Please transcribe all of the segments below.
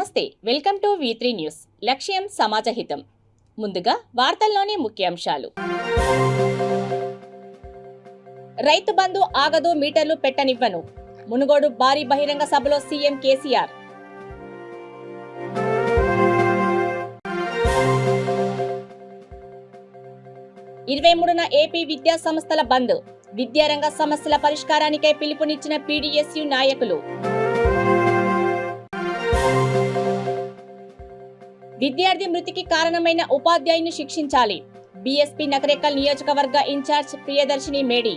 నమస్తే, welcome to V3 news. లక్ష్యం సమాజహితం. ముందుగా వార్తల్లోని ముఖ్యాంశాలు. రైతు బంధు ఆగదు, మీటర్లు పెట్టనివ్వను. మునుగోడు భారీ బహిరంగ సభలో సీఎం కేసీఆర్. ఇరవై మూడున ఏపీ విద్యా సంస్థల బంద్. విద్యారంగ సమస్యల పరిష్కారానికై పిలుపునిచ్చిన పీడీఎస్యూ నాయకులు. విద్యార్థి మృతికి కారణమైన ఉపాధ్యాయుని శిక్షించాలి. బీఎస్పీ నకరేకల్ నియోజకవర్గ ఇన్ఛార్జ్ ప్రియదర్శిని మేడి.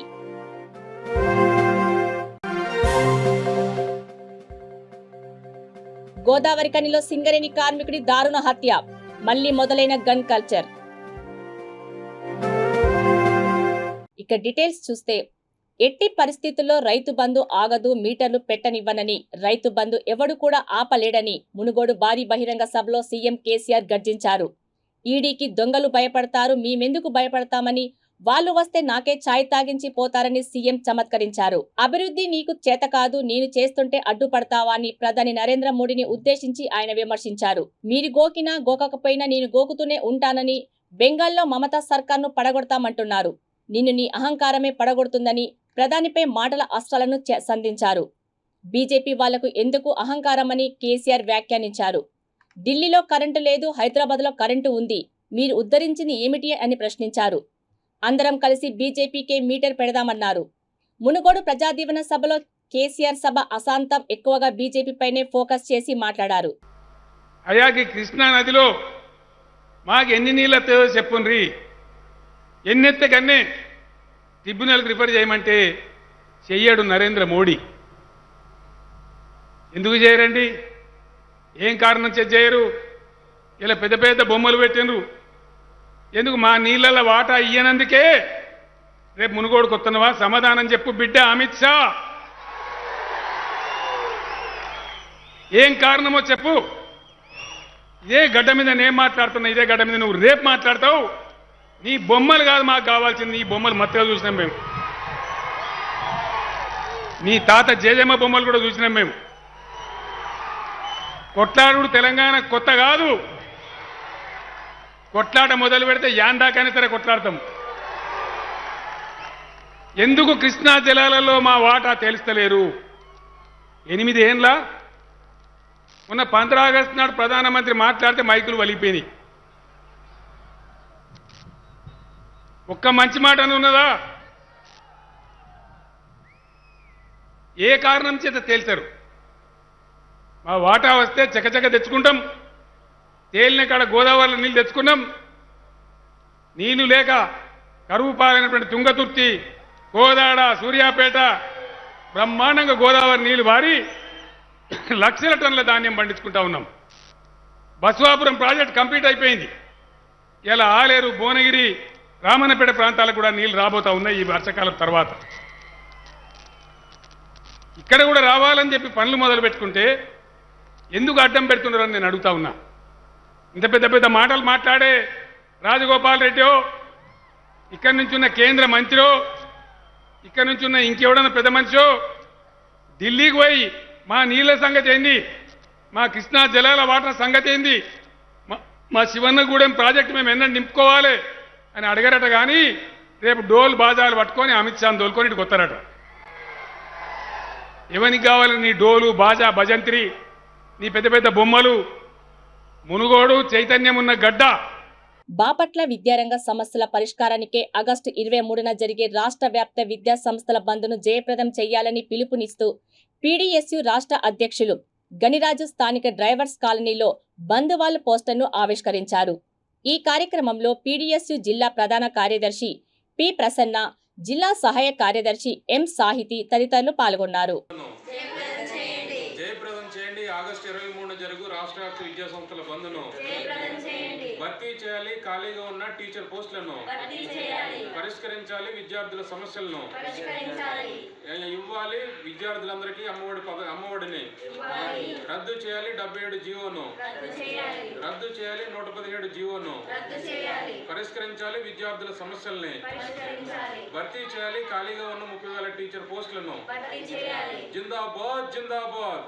గోదావరి కనిలో సింగరేణి కార్మికుడి దారుణ హత్య. మళ్లీ మొదలైన గన్ కల్చర్. ఇక డీటెయిల్స్ చూస్తే, ఎట్టి పరిస్థితుల్లో రైతు బంధు ఆగదు, మీటర్లు పెట్టనివ్వనని, రైతు బంధు ఎవడు కూడా ఆపలేడని మునుగోడు భారీ బహిరంగ సభలో సీఎం కేసీఆర్ గర్జించారు. ఈడీకి దొంగలు భయపడతారు, మేమెందుకు భయపడతామని, వాళ్ళు వస్తే నాకే ఛాయ్ తాగించి పోతారని సీఎం చమత్కరించారు. అభివృద్ధి నీకు చేత కాదు, నేను చేస్తుంటే అడ్డుపడతావా అని ప్రధాని నరేంద్ర మోడీని ఉద్దేశించి ఆయన విమర్శించారు. మీరు గోకినా గోకకపోయినా నేను గోకుతూనే ఉంటానని, బెంగాల్లో మమతా సర్కార్ను పడగొడతామంటున్నారు. నిన్ను నీ అహంకారమే పడగొడుతుందని ప్రధానిపై మాటల అస్త్రాలను సంధించారు. బీజేపీ వాళ్లకు ఎందుకు అహంకారమని కేసీఆర్ వ్యాఖ్యానించారు. ఢిల్లీలో కరెంటు లేదు, హైదరాబాద్లో కరెంటు ఉంది, మీరు ఉద్ధరించింది ఏమిటి అని ప్రశ్నించారు. అందరం కలిసి బీజేపీకే మీటర్ పెడదామన్నారు. మునుగోడు ప్రజాదీవన సభలో కేసీఆర్ సభ అశాంతం ఎక్కువగా బీజేపీపైనే ఫోకస్ చేసి మాట్లాడారు. అయాకి కృష్ణా నదిలో మాకు ఎన్ని నీళ్ళతో చెప్పుండ్రి, ఎన్నెత్తే కన్నే ట్రిబ్యునల్కి రిఫర్ చేయమంటే చెయ్యడు నరేంద్ర మోడీ. ఎందుకు చేయరండి? ఏం కారణం చేయరు? ఇలా పెద్ద పెద్ద బొమ్మలు పెట్టినరు. ఎందుకు? మా నీళ్ళ వాటా ఇయ్యనందుకే. రేపు మునుగోడుకు వస్తున్నవా? సమాధానం చెప్పు బిడ్డ అమిత్ షా. ఏం కారణమో చెప్పు. ఇదే గడ్డ మీద నేను మాట్లాడుతున్నా, ఇదే గడ్డ మీద నువ్వు రేపు మాట్లాడతావు. నీ బొమ్మలు కాదు మాకు కావాల్సింది, నీ బొమ్మలు మత్తుగా చూసినాం మేము. నీ తాత జేజమ్మ బొమ్మలు కూడా చూసినాం మేము. కొట్లాడు తెలంగాణ కొత్త కాదు. కొట్లాట మొదలు పెడితే యాండాకైనా సరే కొట్లాడతాం. ఎందుకు కృష్ణా జలాలలో మా వాటా తెలుస్తలేరు? 8 ఏండ్ల మొన్న 15 ఆగస్టు నాడు ప్రధానమంత్రి మాట్లాడితే మైకులు వలిగిపోయినాయి. ఒక్క మంచి మాట అని ఉన్నదా? ఏ కారణం చేత తేల్చారు? మా వాటా వస్తే చకచక తెచ్చుకుంటాం. తేలిన కాడ గోదావరిలో నీళ్ళు తెచ్చుకున్నాం. నీళ్లు లేక కరువు పాలైనటువంటి తుంగతుర్తి, కోదాడ, సూర్యాపేట బ్రహ్మాండంగా గోదావరి నీళ్లు వారి లక్షల టన్నుల ధాన్యం పండించుకుంటా ఉన్నాం. బస్వాపురం ప్రాజెక్ట్ కంప్లీట్ అయిపోయింది. ఇలా ఆలేరు, భువనగిరి, రామన్నపేట ప్రాంతాలకు కూడా నీళ్లు రాబోతా ఉన్నాయి ఈ వర్షాకాలం తర్వాత. ఇక్కడ కూడా రావాలని చెప్పి పనులు మొదలు పెట్టుకుంటే ఎందుకు అడ్డం పెడుతున్నారని నేను అడుగుతా ఉన్నా. ఇంత పెద్ద పెద్ద మాటలు మాట్లాడే రాజగోపాల్ రెడ్డో, ఇక్కడి నుంచి ఉన్న కేంద్ర మంత్రో, ఇక్కడి నుంచి ఉన్న ఇంకెవడన్నా పెద్ద మనిషో ఢిల్లీకి పోయి మా నీళ్ల సంగతి ఏంది, మా కృష్ణా జలాల వాటర్ సంగతి ఏంది, మా శివన్నగూడెం ప్రాజెక్టు మేము ఎన్నో నింపుకోవాలి అని అడగరట. కానీ రేపు డోల్ బాజాలు పట్టుకొని అమిత్ షాను దోలుకొని ఇటు కొత్తారట. ఎవరికి కావాలి నీ డోలు, బాజా, భజంత్రి, నీ పెద్ద పెద్ద బొమ్మలు? మునుగోడు చైతన్యం ఉన్న గడ్డ. బాపట్ల విద్యారంగ సమస్యల పరిష్కారానికే ఆగస్టు 23న జరిగే రాష్ట్ర వ్యాప్త విద్యా సంస్థల బంద్ను జయప్రదం చేయాలని పిలుపునిస్తూ పీడీఎస్యూ రాష్ట్ర అధ్యక్షులు గణిరాజు స్థానిక డ్రైవర్స్ కాలనీలో బంద్ వాల్ పోస్టర్ను ఆవిష్కరించారు. ఈ కార్యక్రమంలో పీడీఎస్యూ జిల్లా ప్రధాన కార్యదర్శి పి ప్రసన్న, జిల్లా సహాయ కార్యదర్శి ఎం సాహితి తదితరులు పాల్గొన్నారు. ఆగస్టు 23న జరుగు రాష్ట్ర వ్యాప్త విద్యా సంస్థల బంద్ను భర్తీ చేయాలి. ఖాళీగా ఉన్న టీచర్ పోస్టులను పరిష్కరించాలి. విద్యార్థుల సమస్యలను ఇవ్వాలి. విద్యార్థులందరికీ అమ్మఒడిని రద్దు చేయాలి. 77 జీవోను రద్దు చేయాలి. 117 జీవోను పరిష్కరించాలి. విద్యార్థుల సమస్యల్ని భర్తీ చేయాలి. ఖాళీగా ఉన్న 30,000 టీచర్ పోస్టులను జిందాబాద్ జిందాబాద్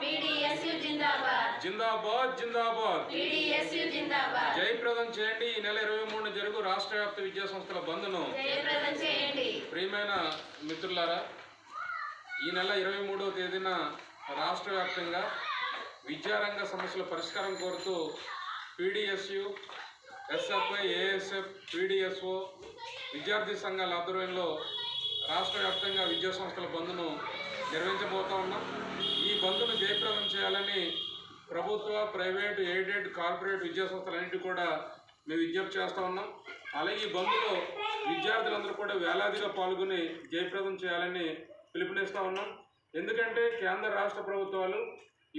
జిందాబాద్ జిందాబాద్ జిందాబాద్ జయప్రదం చేయండి. ఈ నెల 23 జరుగు రాష్ట్ర వ్యాప్త విద్యా సంస్థల బంద్ను ప్రియమైన మిత్రులారా, ఈ నెల 23వ తేదీన రాష్ట్ర వ్యాప్తంగా విద్యారంగ సమస్యల పరిష్కారం కోరుతూ పీడిఎస్యు, ఎస్ఎఫ్ఐ, ఏఎస్ఎఫ్, పీడిఎస్ఓ విద్యార్థి సంఘాల ఆధ్వర్యంలో రాష్ట్ర వ్యాప్తంగా విద్యా సంస్థల బంద్ను నిర్వహించబోతా ఉన్నాం. ఈ బంద్ను జయప్రదం చేయాలని ప్రభుత్వ, ప్రైవేటు, ఎయిడెడ్, కార్పొరేట్ విద్యా సంస్థలన్నింటినీ కూడా మేము విజ్ఞప్తి చేస్తూ ఉన్నాం. అలాగే ఈ బంద్లో విద్యార్థులందరూ కూడా వేలాదిగా పాల్గొని జయప్రదం చేయాలని పిలుపునిస్తూ ఉన్నాం. ఎందుకంటే కేంద్ర రాష్ట్ర ప్రభుత్వాలు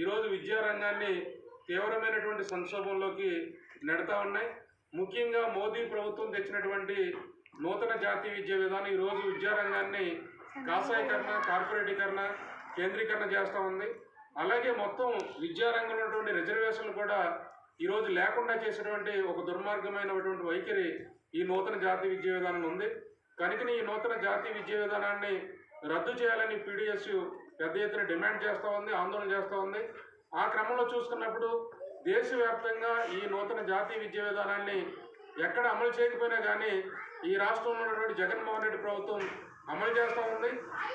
ఈరోజు విద్యారంగాన్ని తీవ్రమైనటువంటి సంక్షోభంలోకి నెడతా ఉన్నాయి. ముఖ్యంగా మోదీ ప్రభుత్వం తెచ్చినటువంటి నూతన జాతీయ విద్యా విధానం ఈరోజు విద్యారంగాన్ని కాషాయీకరణ, కార్పొరేటీకరణ, కేంద్రీకరణ చేస్తూ ఉంది. అలాగే మొత్తం విద్యారంగంలో ఉన్నటువంటి రిజర్వేషన్లు కూడా ఈరోజు లేకుండా చేసేటువంటి ఒక దుర్మార్గమైనటువంటి వైఖరి ఈ నూతన జాతీయ విద్యా విధానం ఉంది. కనుక ఈ నూతన జాతీయ విద్యా విధానాన్ని రద్దు చేయాలని పీడిఎస్ పెద్ద ఎత్తున డిమాండ్ చేస్తూ ఉంది, ఆందోళన చేస్తూ ఉంది. ఆ క్రమంలో చూసుకున్నప్పుడు దేశవ్యాప్తంగా ఈ నూతన జాతీయ విద్యా విధానాన్ని ఎక్కడ అమలు చేయకపోయినా కానీ ఈ రాష్ట్రంలో ఉన్నటువంటి జగన్మోహన్ రెడ్డి ప్రభుత్వం అమలు చేస్తూ ఉంది.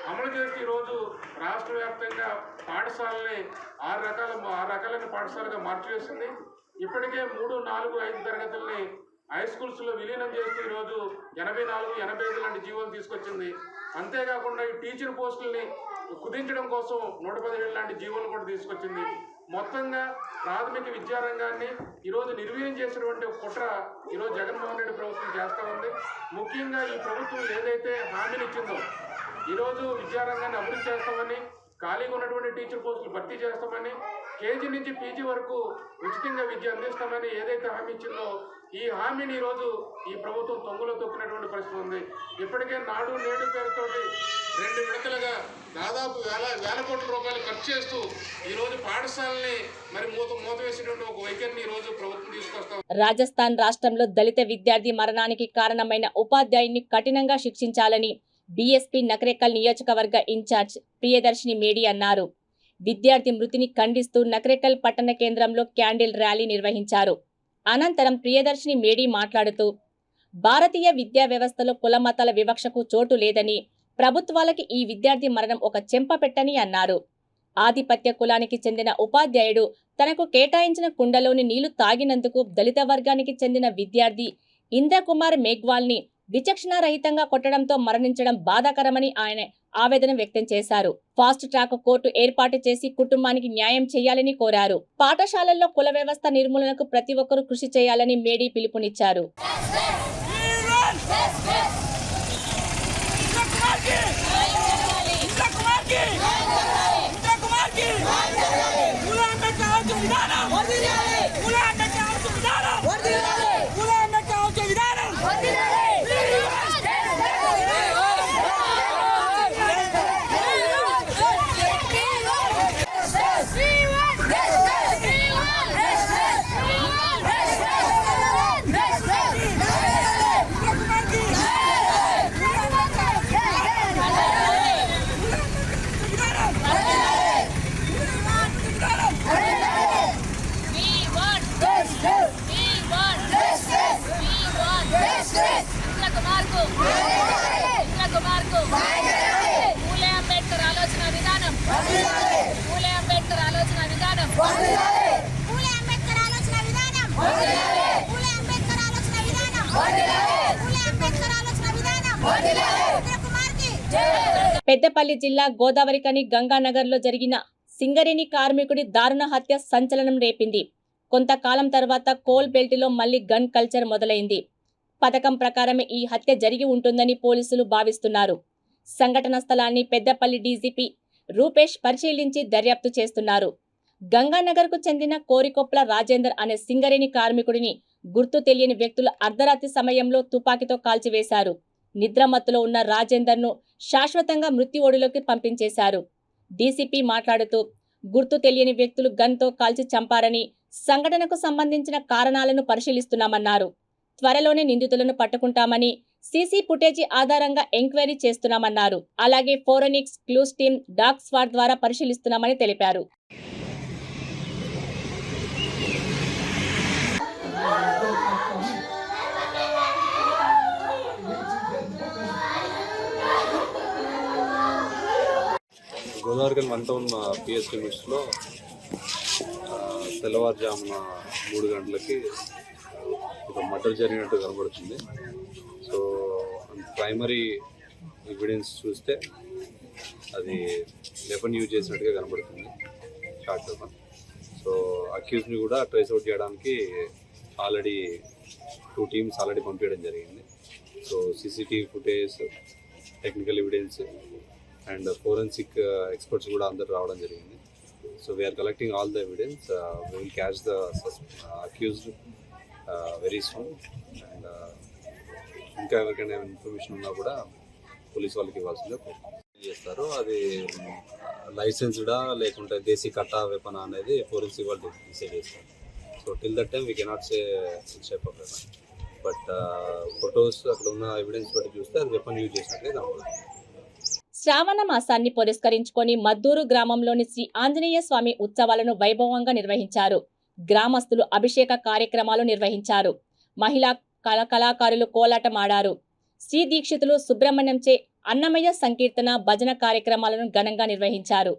అమలు చేసి ఈరోజు రాష్ట్ర వ్యాప్తంగా పాఠశాలని ఆరు రకాలైన పాఠశాలగా మార్చివేసింది. ఇప్పటికే 3, 4, 5 తరగతుల్ని హై స్కూల్స్లో విలీనం చేస్తూ ఈరోజు 84, 85 లాంటి జీవోలు తీసుకొచ్చింది. అంతేకాకుండా ఈ టీచర్ పోస్టుల్ని కుదించడం కోసం 117 లాంటి జీవోలు కూడా తీసుకొచ్చింది. మొత్తంగా ప్రాథమిక విద్యారంగాన్ని ఈరోజు నిర్వీర్యం చేసినటువంటి కుట్ర ఈరోజు జగన్మోహన్ రెడ్డి ప్రభుత్వం చేస్తూ ఉంది. ముఖ్యంగా ఈ ప్రభుత్వం ఏదైతే హామీని ఇచ్చిందో ఈరోజు విద్యారంగాన్ని అభివృద్ధి చేస్తామని, ఖాళీగా ఉన్నటువంటి టీచర్ పోస్టులు భర్తీ చేస్తామని, కేజీ నుంచి పీజీ వరకు ఉచితంగా విద్య అందిస్తామని ఏదైతే హామీ ఇచ్చిందో ఈ హామీని ఈరోజు ఈ ప్రభుత్వం తొంగలో తొక్కినటువంటి పరిస్థితి ఉంది. ఇప్పటికే నాడు నేడు పేరుతోటి 2 విడతలుగా దాదాపు వేల కోట్ల రూపాయలు ఖర్చు చేస్తూ ఈరోజు పాఠశాలని మరి మూత వేసినటువంటి ఒక వైఖరిని ఈరోజు ప్రభుత్వం తీసుకొస్తాం. రాజస్థాన్ రాష్ట్రంలో దళిత విద్యార్థి మరణానికి కారణమైన ఉపాధ్యాయుని కఠినంగా శిక్షించాలని బీఎస్పీ నకరేకల్ నియోజకవర్గ ఇన్ఛార్జ్ ప్రియదర్శిని మేడి అన్నారు. విద్యార్థి మృతిని ఖండిస్తూ నకరేకల్ పట్టణ కేంద్రంలో క్యాండిల్ ర్యాలీ నిర్వహించారు. అనంతరం ప్రియదర్శిని మేడి మాట్లాడుతూ భారతీయ విద్యా వ్యవస్థలో కుల మతాల వివక్షకు చోటు లేదని, ప్రభుత్వాలకి ఈ విద్యార్థి మరణం ఒక చెంపపెట్టని అన్నారు. ఆధిపత్య కులానికి చెందిన ఉపాధ్యాయుడు తనకు కేటాయించిన కుండలోని నీళ్లు తాగినందుకు దళిత వర్గానికి చెందిన విద్యార్థి ఇంద్రకుమార్ మేఘ్వాల్ని విచక్షణారహితంగా కొట్టడంతో మరణించడం బాధాకరమని ఆయన ఆవేదన వ్యక్తం చేశారు. ఫాస్ట్ ట్రాక్ కోర్టు ఏర్పాటు చేసి కుటుంబానికి న్యాయం చేయాలని కోరారు. పాఠశాలల్లో కుల వ్యవస్థ నిర్మూలనకు ప్రతి ఒక్కరూ కృషి చేయాలని మేడి పిలుపునిచ్చారు. పెద్దపల్లి జిల్లా గోదావరికని గంగానగర్లో జరిగిన సింగరేణి కార్మికుడి దారుణ హత్య సంచలనం రేపింది. కొంతకాలం తర్వాత కోల్ బెల్ట్లో మళ్లీ గన్ కల్చర్ మొదలైంది. పథకం ప్రకారమే ఈ హత్య జరిగి ఉంటుందని పోలీసులు భావిస్తున్నారు. సంఘటన స్థలాన్ని పెద్దపల్లి డీజీపీ రూపేష్ పరిశీలించి దర్యాప్తు చేస్తున్నారు. గంగానగర్కు చెందిన కోరికొప్ల రాజేందర్ అనే సింగరేణి కార్మికుడిని గుర్తు తెలియని వ్యక్తులు అర్ధరాత్రి సమయంలో తుపాకీతో కాల్చివేశారు. నిద్రమత్తులో ఉన్న రాజేందర్ను శాశ్వతంగా మృత్యు ఒడిలోకి పంపించేశారు. డీసీపీ మాట్లాడుతూ గుర్తు తెలియని వ్యక్తులు గన్తో కాల్చి చంపారని, సంఘటనకు సంబంధించిన కారణాలను పరిశీలిస్తున్నామన్నారు. త్వరలోనే నిందితులను పట్టుకుంటామని, సీసీ ఫుటేజీ ఆధారంగా ఎంక్వైరీ చేస్తున్నామన్నారు. అలాగే forensics clues team dog squad ద్వారా పరిశీలిస్తున్నామని తెలిపారు. గోదావరికని 1 టౌన్ పిఎస్ లిమిట్స్లో తెల్లవారుజామున 3 గంటలకి ఒక మర్డర్ జరిగినట్టు కనబడుతుంది. సో ప్రైమరీ ఎవిడెన్స్ చూస్తే అది వెపన్ యూజ్ చేసినట్టుగా కనబడుతుంది, షార్ట్ వెపన్. సో అక్యూజ్ని కూడా ట్రేస్ అవుట్ చేయడానికి ఆల్రెడీ 2 టీమ్స్ ఆల్రెడీ పంపించడం జరిగింది. So CCTV footage, technical evidence and forensic experts కూడా అందరు రావడం జరిగింది. So we are collecting all the evidence. We will catch the accused very soon. And ఇంకా ఎవరికైనా ఇన్ఫర్మేషన్ ఉన్నా కూడా పోలీస్ వాళ్ళకి ఇవ్వాల్సిందే చేస్తారు. అది లైసెన్స్డా లేకుంటే దేశీ కట్టా వెపన్ అనేది ఫోరెన్సిక్ వాళ్ళు డిసైడ్ చేస్తారు. So till that time we cannot say shape of weapon. But photos అక్కడ ఉన్న ఎవిడెన్స్ బట్టి చూస్తే అది వెపన్ యూజ్ చేసినట్లే కనబడుతుంది. శ్రావణ మాసాన్ని పురస్కరించుకొని మద్దూరు గ్రామంలోని శ్రీ ఆంజనేయ స్వామి ఉత్సవాలను వైభవంగా నిర్వహించారు. గ్రామస్తులు అభిషేక కార్యక్రమాలు నిర్వహించారు. మహిళా కళాకారులు కోలాటమాడారు. శ్రీ దీక్షితులు సుబ్రహ్మణ్యంచే అన్నమయ్య సంకీర్తన భజన కార్యక్రమాలను ఘనంగా నిర్వహించారు.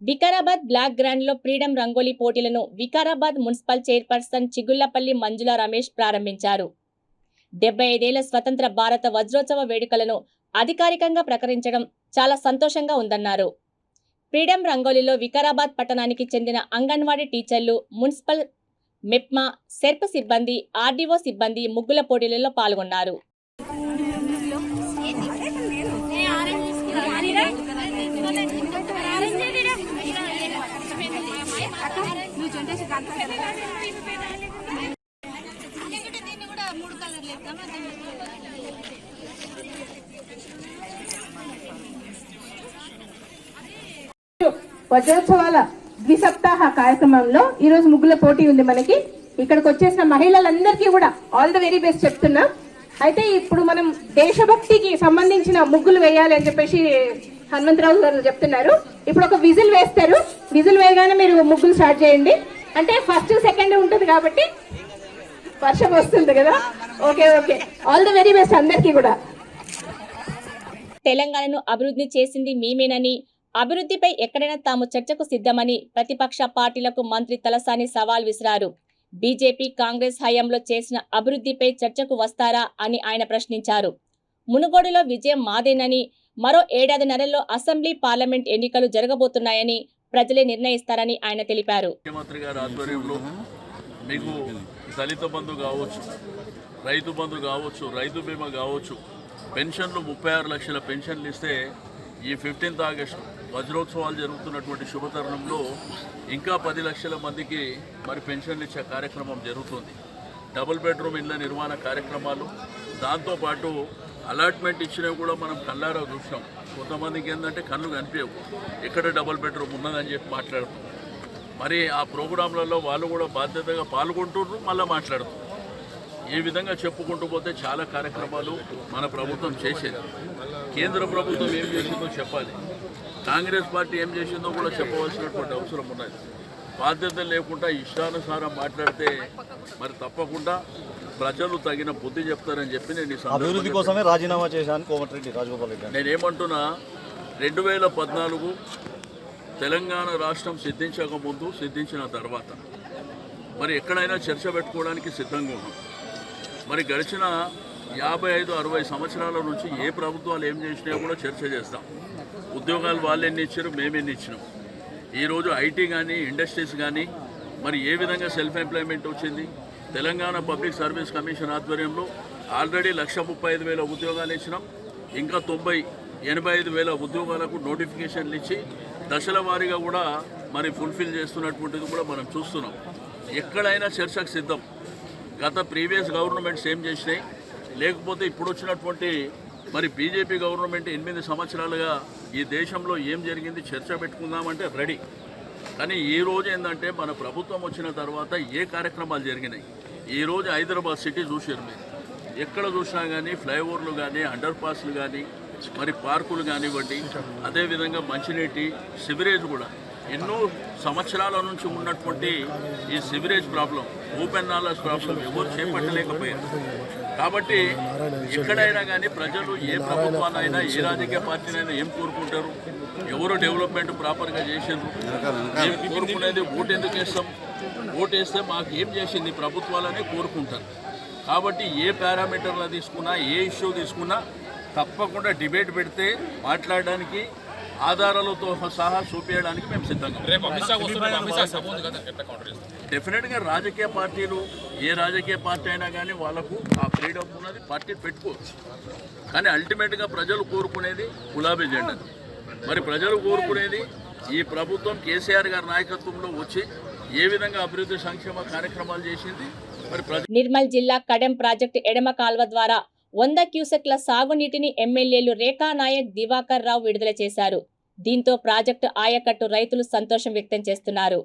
వికారాబాద్ బ్లాక్ గ్రాండ్ లో ఫ్రీడమ్ రంగోలీ పోటీలను వికారాబాద్ మున్సిపల్ చైర్పర్సన్ చిగుళ్లపల్లి మంజుల రమేష్ ప్రారంభించారు. 75 ఏళ్ల స్వతంత్ర భారత వజ్రోత్సవ వేడుకలను అధికారికంగా ప్రకటించడం చాలా సంతోషంగా ఉందన్నారు. ఫ్రీడమ్ రంగోలీలో వికారాబాద్ పట్టణానికి చెందిన అంగన్వాడీ టీచర్లు, మున్సిపల్ మెప్మా, సెర్ప్ సిబ్బంది, ఆర్డీఓ సిబ్బంది ముగ్గుల పోటీలలో పాల్గొన్నారు. వజ్రోత్సవాల ద్విసప్తాహ కార్యక్రమంలో ఈ రోజు ముగ్గుల పోటీ ఉంది మనకి. ఇక్కడికి వచ్చేసిన మహిళలందరికీ కూడా ఆల్ ద వెరీ బెస్ట్ చెప్తున్నా. అయితే ఇప్పుడు మనం దేశభక్తికి సంబంధించిన ముగ్గులు వేయాలి అని చెప్పేసి హనుమంతరావు గారు చెప్తున్నారు. ఇప్పుడు ఒక విజిల్ వేస్తారు. విజిల్ వేయగానే మీరు ముగ్గులు స్టార్ట్ చేయండి. అంటే ఫస్ట్ సెకండ్ ఉంటుంది కాబట్టి వర్షం వస్తుంది కదా. Okay okay, all the very best అందరికీ కూడా. తెలంగాణను అభివృద్ధి చేసింది మేమేనని, అభివృద్ధిపై ఎక్కడైనా తాము చర్చకు సిద్ధమని ప్రతిపక్ష పార్టీలకు మంత్రి తలసాని సవాల్ విసిరారు. బీజేపీ కాంగ్రెస్ హయాంలో చేసిన అభివృద్ధిపై చర్చకు వస్తారా అని ఆయన ప్రశ్నించారు. మునుగోడులో విజయం మాదేనని, మరో 7 నెలల్లో అసెంబ్లీ పార్లమెంట్ ఎన్నికలు జరగబోతున్నాయని ప్రజలే నిర్ణయిస్తారని ఆయన తెలిపారు. ముఖ్యమంత్రి గారి ఆధ్వర్యంలో మీకు దళిత బంధు కావచ్చు, రైతు బంధు కావచ్చు, రైతు బీమా కావచ్చు, పెన్షన్లు 36 లక్షల పెన్షన్లు ఇస్తే ఈ 15th ఆగస్టు వజ్రోత్సవాలు జరుగుతున్నటువంటి శుభతరుణంలో ఇంకా 10 లక్షల మందికి మరి పెన్షన్లు ఇచ్చే కార్యక్రమం జరుగుతుంది. డబుల్ బెడ్రూమ్ ఇళ్ల నిర్మాణ కార్యక్రమాలు, దాంతోపాటు అలాట్మెంట్ ఇచ్చినవి కూడా మనం కళ్ళారా చూసినాం. కొంతమందికి ఏంటంటే కళ్ళు కనిపించవు, ఎక్కడ డబుల్ బెడ్రూమ్ ఉన్నదని చెప్పి మాట్లాడుతాం. మరి ఆ ప్రోగ్రాంలలో వాళ్ళు కూడా బాధ్యతగా పాల్గొంటున్నారు, మళ్ళీ మాట్లాడుతున్నారు. ఈ విధంగా చెప్పుకుంటూ పోతే చాలా కార్యక్రమాలు మన ప్రభుత్వం చేసేది. కేంద్ర ప్రభుత్వం ఏం చేసిందో చెప్పాలి, కాంగ్రెస్ పార్టీ ఏం చేసిందో కూడా చెప్పవలసినటువంటి అవసరం ఉన్నది. బాధ్యత లేకుండా ఇష్టానుసారం మాట్లాడితే మరి తప్పకుండా ప్రజలు తగిన బుద్ధి చెప్తారని చెప్పి నేను ఈ అభివృద్ధి కోసమే రాజీనామా చేశాను కోమటిరెడ్డి రాజగోపాల్ రెడ్డి. నేనేమంటున్నా, 2014 తెలంగాణ రాష్ట్రం సిద్ధించక ముందు, సిద్ధించిన తర్వాత మరి ఎక్కడైనా చర్చ పెట్టుకోవడానికి సిద్ధంగా ఉన్నాం. మరి గడిచిన 55-60 సంవత్సరాల నుంచి ఏ ప్రభుత్వాలు ఏం చేసినా కూడా చర్చ చేస్తాం. ఉద్యోగాలు వాళ్ళు ఎన్ని ఇచ్చారు, మేమెన్ని ఇచ్చినాం. ఈరోజు ఐటీ కానీ, ఇండస్ట్రీస్ కానీ మరి ఏ విధంగా సెల్ఫ్ ఎంప్లాయ్మెంట్ వచ్చింది. తెలంగాణ పబ్లిక్ సర్వీస్ కమిషన్ ఆధ్వర్యంలో ఆల్రెడీ 135,000 ఉద్యోగాలు ఇచ్చినాం. ఇంకా 85,000 ఉద్యోగాలకు నోటిఫికేషన్లు ఇచ్చి దశల వారీగా కూడా మరి ఫుల్ఫిల్ చేస్తున్నటువంటిది కూడా మనం చూస్తున్నాం. ఎక్కడైనా చర్చకు సిద్ధం. గత ప్రీవియస్ గవర్నమెంట్స్ ఏం చేసినాయి, లేకపోతే ఇప్పుడు వచ్చినటువంటి మరి బీజేపీ గవర్నమెంట్ 8 సంవత్సరాలుగా ఈ దేశంలో ఏం జరిగింది చర్చ పెట్టుకుందామంటే రెడీ. కానీ ఈ రోజు ఏంటంటే మన ప్రభుత్వం వచ్చిన తర్వాత ఏ కార్యక్రమాలు జరిగినాయి. ఈరోజు హైదరాబాద్ సిటీ చూసారు మీరు, ఎక్కడ చూసినా కానీ ఫ్లైఓవర్లు కానీ, అండర్ పాస్లు కానీ, మరి పార్కులు కానివ్వండి, అదేవిధంగా మంచినీటి, సివరేజ్ కూడా ఎన్నో సంవత్సరాల నుంచి ఉన్నటువంటి ఈ sewerage problem, open nallahs problem ఎవరు చేపట్టలేకపోయారు. కాబట్టి ఎక్కడైనా కానీ ప్రజలు ఏ ప్రభుత్వాన్నైనా, ఏ రాజకీయ పార్టీనైనా ఏం కోరుకుంటారు, ఎవరు డెవలప్మెంట్ ప్రాపర్గా చేసారు, ఏం కోరుకునేది ఓటు ఎందుకు వేస్తాం, ఓటు వేస్తే మాకు ఏం చేసింది ప్రభుత్వాలనే కోరుకుంటారు. కాబట్టి ఏ పారామీటర్లు తీసుకున్నా, ఏ ఇష్యూ తీసుకున్నా తప్పకుండా డిబేట్ పెడితే మాట్లాడడానికి, ఆధారాలతో సహా చూపించడానికి మేము సిద్ధంగా. డెఫినెట్గా రాజకీయ పార్టీలు, ఏ రాజకీయ పార్టీ అయినా కానీ వాళ్ళకు ఆ ఫ్రీడమ్ ఉన్నది, పార్టీ పెట్టుకోవచ్చు. కానీ అల్టిమేట్గా ప్రజలు కోరుకునేది గులాబీ జెండా. మరి ప్రజలు కోరుకునేది ఈ ప్రభుత్వం కేసీఆర్ గారి నాయకత్వంలో వచ్చి ఏ విధంగా అభివృద్ధి సంక్షేమ కార్యక్రమాలు చేసింది. మరి నిర్మల్ జిల్లా కడెం ప్రాజెక్టు ఎడమ కాల్వ ద్వారా 100 క్యూసెక్ల సాగునీటిని ఎమ్మెల్యేలు రేఖా నాయక్, దివాకర్ రావు విడుదల చేశారు. దీంతో ప్రాజెక్టు ఆయకట్టు రైతులు సంతోషం వ్యక్తం చేస్తున్నారు.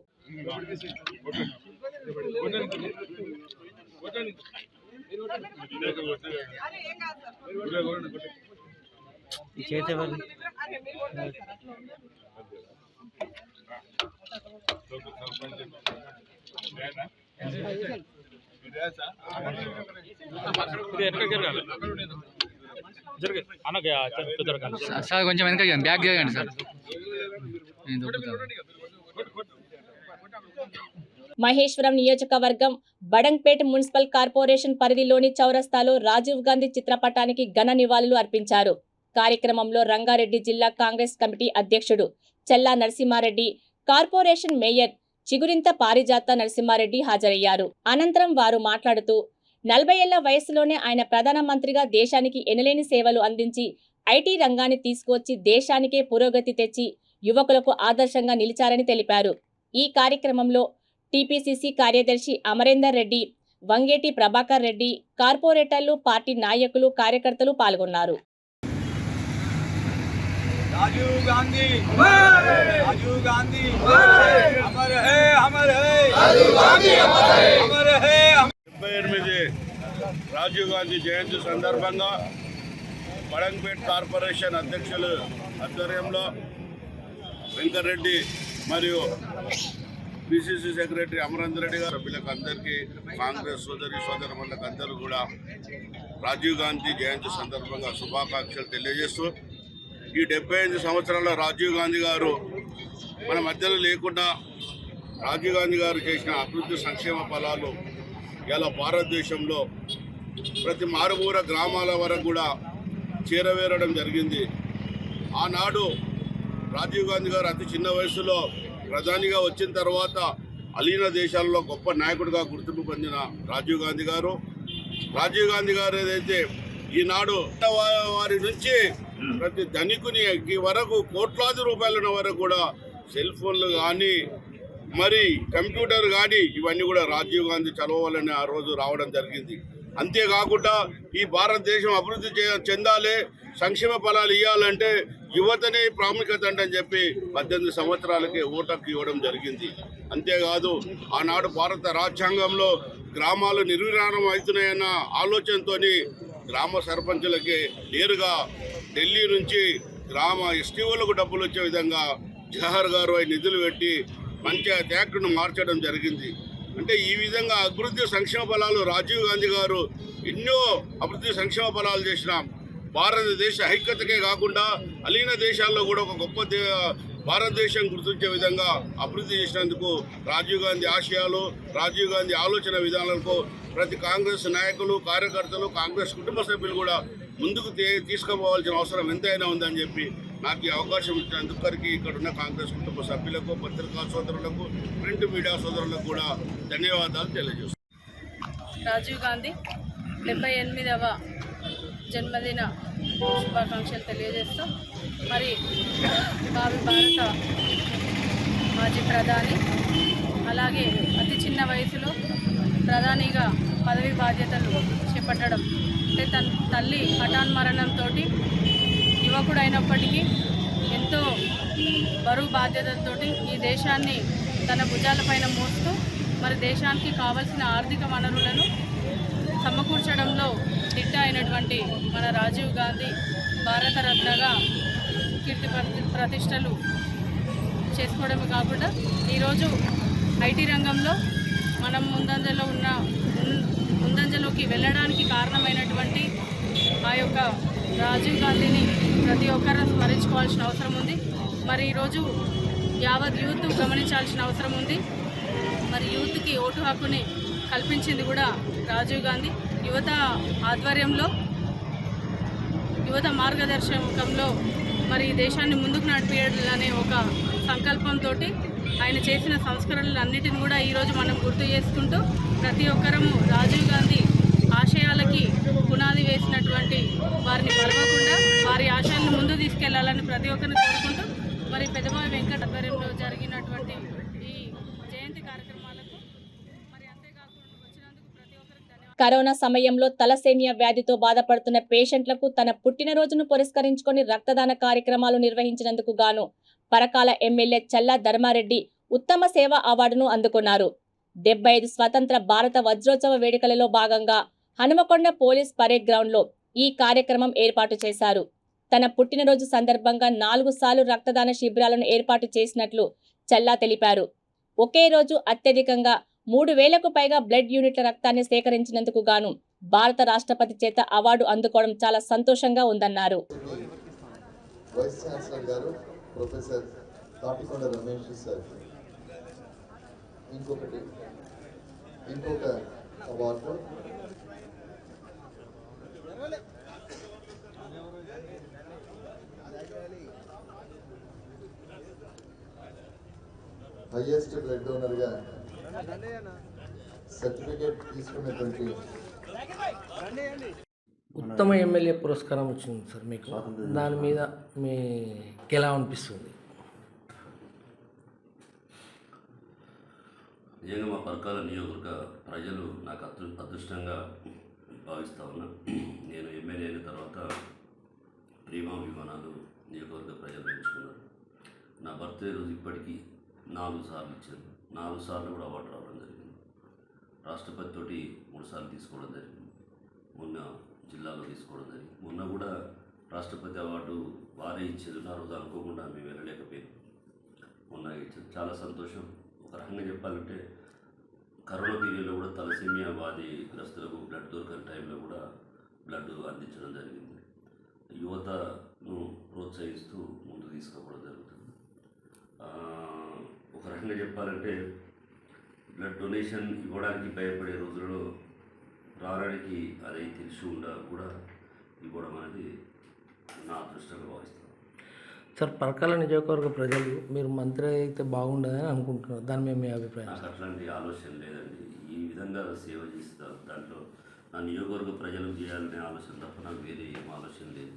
సార్ కొంచెం వెనక బ్యాక్ చేయండి సార్. మహేశ్వరం నియోజకవర్గం బడంగ్పేట్ మున్సిపల్ కార్పొరేషన్ పరిధిలోని చౌరస్తాలో రాజీవ్ గాంధీ చిత్రపటానికి ఘన నివాళులు అర్పించారు. కార్యక్రమంలో రంగారెడ్డి జిల్లా కాంగ్రెస్ కమిటీ అధ్యక్షుడు చెల్లా నరసింహారెడ్డి, కార్పొరేషన్ మేయర్ చిగురింత పారిజాత నరసింహారెడ్డి హాజరయ్యారు. అనంతరం వారు మాట్లాడుతూ 40 ఏళ్ల వయసులోనే ఆయన ప్రధానమంత్రిగా దేశానికి ఎనలేని సేవలు అందించి ఐటీ రంగాన్ని తీసుకువచ్చి దేశానికే పురోగతి తెచ్చి యువకులకు ఆదర్శంగా నిలిచారని తెలిపారు. ఈ కార్యక్రమంలో టీపీసీసీ కార్యదర్శి అమరేందర్ రెడ్డి, వంగేటి ప్రభాకర్ రెడ్డి, కార్పొరేటర్లు, పార్టీ నాయకులు, కార్యకర్తలు పాల్గొన్నారు. राजीव गांधी राजीव गांधी अमर है राजीव गांधी अमर है 78 రాజీవ్ గాంధీ జయంతి సందర్భంగా బడంగ్పేట్ కార్పొరేషన్ అధ్యక్షులు ఆధ్వర్యంలో వెంకటరెడ్డి మరియు పిసిసి సెక్రటరీ అమరేందర్ రెడ్డి గారు, సభ్యులకు అందరికీ, కాంగ్రెస్ సోదరులకు అందరూ కూడా రాజీవ్ గాంధీ జయంతి సందర్భంగా శుభాకాంక్షలు తెలియజేస్తూ, ఈ 75 సంవత్సరాల రాజీవ్ గాంధీ గారు మన మధ్యలో లేకుండా రాజీవ్ గాంధీ గారు చేసిన అభివృద్ధి సంక్షేమ ఫలాలు ఇలా భారతదేశంలో ప్రతి మారుమూల గ్రామాల వరకు కూడా చేరవేరడం జరిగింది. ఆనాడు రాజీవ్ గాంధీ గారు అతి చిన్న వయసులో ప్రధానిగా వచ్చిన తర్వాత అలీన దేశాల్లో గొప్ప నాయకుడిగా గుర్తింపు పొందిన రాజీవ్ గాంధీ గారు ఏదైతే ఈనాడు వారి నుంచి ప్రతి ధనికుని వరకు కోట్లాది రూపాయల వరకు కూడా సెల్ ఫోన్లు కానీ మరి కంప్యూటర్ కానీ ఇవన్నీ కూడా రాజీవ్ గాంధీ చదవాలని ఆ రోజు రావడం జరిగింది. అంతేకాకుండా ఈ భారతదేశం అభివృద్ధి చెందాలి, సంక్షేమ ఫలాలు ఇవ్వాలంటే యువతనే ప్రాముఖ్యత అని చెప్పి 18 సంవత్సరాలకే ఓటకు ఇవ్వడం జరిగింది. అంతేకాదు ఆనాడు భారత రాజ్యాంగంలో గ్రామాలు నిర్విరామం అవుతున్నాయన్న ఆలోచనతో గ్రామ సర్పంచులకి నేరుగా ఢిల్లీ నుంచి గ్రామ ఎస్టీఓలకు డబ్బులు వచ్చే విధంగా జవహర్ గారు నిధులు పెట్టి పంచాయత్ యాక్ట్ను మార్చడం జరిగింది. అంటే ఈ విధంగా అభివృద్ధి సంక్షేమ ఫలాలు రాజీవ్ గాంధీ గారు ఎన్నో అభివృద్ధి సంక్షేమ ఫలాలు చేసిన భారతదేశ ఐక్యతకే కాకుండా అలీన దేశాల్లో కూడా ఒక గొప్ప భారతదేశం గుర్తించే విధంగా అభివృద్ధి చేసినందుకు రాజీవ్ గాంధీ ఆశయాలు, రాజీవ్ గాంధీ ఆలోచన విధానాలకు ప్రతి కాంగ్రెస్ నాయకులు, కార్యకర్తలు, కాంగ్రెస్ కుటుంబ సభ్యులు కూడా ముందుకు తీసుకుపోవాల్సిన అవసరం ఎంతైనా ఉందని చెప్పి నాకు ఈ అవకాశం ఇచ్చినందుకు ఇక్కడ ఉన్న కాంగ్రెస్ కుటుంబ సభ్యులకు, పత్రికా సోదరులకు, ప్రింట్ మీడియా సోదరులకు కూడా ధన్యవాదాలు తెలియజేస్తున్నాను. రాజీవ్ గాంధీ 78వ జన్మదిన శుభాకాంక్షలు తెలియజేస్తూ మరి భావి భారత మాజీ ప్రధాని, అలాగే అతి చిన్న వయసులో ప్రధానిగా పదవి బాధ్యతలు చేపట్టడం అంటే తన తల్లి హఠాన్మరణంతో యువకుడైనప్పటికీ ఎంతో బరువు బాధ్యతలతో ఈ దేశాన్ని తన భుజాలపైన మోస్తూ మరి దేశానికి కావలసిన ఆర్థిక వనరులను సమకూర్చడంలో దిట్ట అయినటువంటి మన రాజీవ్ గాంధీ భారతరత్నగా కీర్తి ప్రతిష్టలు చేసుకోవడమే కాకుండా ఈరోజు ఐటీ రంగంలో మనం ముందంజలోకి వెళ్ళడానికి కారణమైనటువంటి ఆ యొక్క రాజీవ్ గాంధీని ప్రతి ఒక్కరూ స్మరించుకోవాల్సిన అవసరం ఉంది. మరి ఈరోజు యావత్ యూత్ గమనించాల్సిన అవసరం ఉంది. మరి యూత్కి ఓటు హక్కుని కల్పించింది కూడా రాజీవ్ గాంధీ. యువత ఆధ్వర్యంలో, యువత మార్గదర్శకంలో మరి దేశాన్ని ముందుకు నడిపించాలనే ఒక సంకల్పంతో ఆయన చేసిన సంస్కరణలన్నిటిని కూడా ఈరోజు మనం గుర్తు చేసుకుంటూ ప్రతి ఒక్కరము రాజీవ్ గాంధీ ఆశయాలకి పునాది వేసినటువంటి వారిని మరవకుండా వారి ఆశయాలను ముందు తీసుకెళ్లాలని ప్రతి ఒక్కరిని కోరుకుంటూ మరి పెద్దబావి వెంకట ఆధ్వర్యంలో జరిగినటువంటి ఈ జయంతి కార్యక్రమాలకు మరి అంతేకాకుండా వచ్చినందుకు ప్రతి ఒక్కరికి ధన్యవాదాలు. కరోనా సమయంలో తలసేమియా వ్యాధితో బాధపడుతున్న పేషెంట్లకు తన పుట్టినరోజును పురస్కరించుకొని రక్తదాన కార్యక్రమాలు నిర్వహించినందుకు గాను పరకాల ఎమ్మెల్యే చల్లా ధర్మారెడ్డి ఉత్తమ సేవ అవార్డును అందుకున్నారు. 75 స్వతంత్ర భారత వజ్రోత్సవ వేడుకలలో భాగంగా హనుమకొండ పోలీస్ పరేడ్ గ్రౌండ్లో ఈ కార్యక్రమం ఏర్పాటు చేశారు. తన పుట్టినరోజు సందర్భంగా 4 సార్లు రక్తదాన శిబిరాలను ఏర్పాటు చేసినట్లు చల్లా తెలిపారు. ఒకే రోజు అత్యధికంగా 3000కు పైగా బ్లడ్ యూనిట్ల రక్తాన్ని సేకరించినందుకు గాను భారత రాష్ట్రపతి చేత అవార్డు అందుకోవడం చాలా సంతోషంగా ఉందన్నారు. ప్రొఫెసర్ తాటికొండ రమేష్ సార్ ఇంకొక అవార్డు హైయెస్ట్ బ్లడ్ డోనర్గా సర్టిఫికేట్ తీసుకున్నటువంటి ఉత్తమ ఎమ్మెల్యే పురస్కారం వచ్చింది సార్ మీకు. దాని మీద మీకు ఎలా అనిపిస్తుంది? నిజంగా మా పరకాల నియోజకవర్గ ప్రజలు నాకు అదృష్టంగా భావిస్తూ ఉన్నా. నేను ఎమ్మెల్యే అయిన తర్వాత ప్రేమాభిమానాలు నియోజకవర్గ ప్రజలు పెంచుకున్నారు. నా బర్త్డే రోజు ఇప్పటికీ 4 సార్లు ఇచ్చారు. 4 సార్లు కూడా అవార్డు రావడం జరిగింది. రాష్ట్రపతి తోటి 3 సార్లు తీసుకోవడం జరిగింది. మొన్న జిల్లాలో తీసుకోవడం జరిగింది. మొన్న కూడా రాష్ట్రపతి అవార్డు వారే ఇచ్చారు. నా రోజు అనుకోకుండా మేము వెళ్ళలేకపోయాం. మొన్న ఇచ్చారు. చాలా సంతోషం. ఒక రకంగా చెప్పాలంటే కరోనా పీరియడ్లో కూడా తలసేమియా వ్యాధిగ్రస్తులకు బ్లడ్ దొరకని టైంలో కూడా బ్లడ్ అందించడం జరిగింది. యువత ప్రోత్సహిస్తూ ముందుకు తీసుకుపోవడం జరుగుతుంది. ఒక రకంగా చెప్పాలంటే బ్లడ్ డొనేషన్ ఇవ్వడానికి భయపడే రోజులలో రావడానికి అది తెలిసి కూడా ఇవ్వడం అనేది నా అదృష్టంగా భావిస్తాను. సార్, పరకాల నియోజకవర్గ ప్రజలు మీరు మంత్రి అయితే బాగుండదని అనుకుంటున్నారు, దాని మీద మీ అభిప్రాయం? నాకు అట్లాంటి ఆలోచన లేదండి. ఈ విధంగా సేవ చేస్తారు, దాంట్లో నా నియోజకవర్గ ప్రజలకు చేయాలనే ఆలోచన తప్ప నాకు వేరే ఏం ఆలోచన లేదు.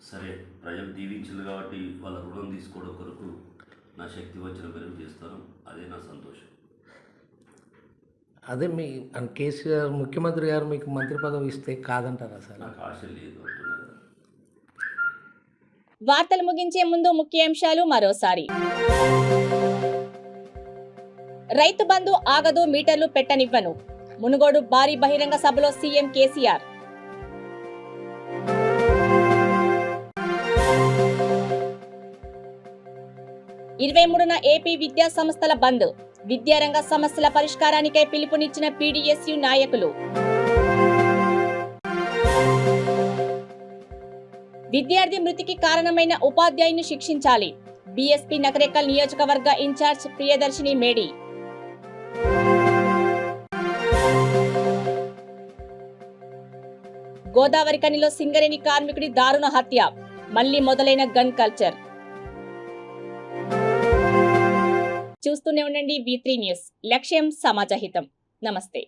సరే, ప్రజలు దీవించారు కాబట్టి వాళ్ళ రుణం తీసుకోవడం కొరకు నా శక్తి వచ్చిన మేరకు చేస్తాను, అదే నా సంతోషం. అదే మీ కేసీఆర్ ముఖ్యమంత్రి గారు మీకు మంత్రి పదవి ఇస్తే కాదంటారా సార్? నాకు ఆశ లేదు అంటున్నారు. వార్తలు ముగించే ముందు ముఖ్యాంశాలు మరోసారి. రైతు బంధు ఆగదు, మీటర్లు పెట్టనివ్వను. మునుగోడు భారీ బహిరంగ సభలో సీఎం కేసీఆర్. ఇరవై 23న ఏపీ విద్యా సంస్థల బంద్. విద్యారంగ సమస్యల పరిష్కారానికై పిలుపునిచ్చిన పీడీఎస్యు నాయకులు. విద్యార్థి మృతికి కారణమైన ఉపాధ్యాయుని శిక్షించాలి. బీఎస్పీ నకరేకల్ నియోజకవర్గ ఇన్ఛార్జ్ ప్రియదర్శిని మేడి. గోదావరి కనిలో సింగరేణి కార్మికుడి దారుణ హత్య. మళ్లీ మొదలైన గన్ కల్చర్. చూస్తూనే ఉండండి V3 న్యూస్. లక్ష్యం సమాజహితం. నమస్తే.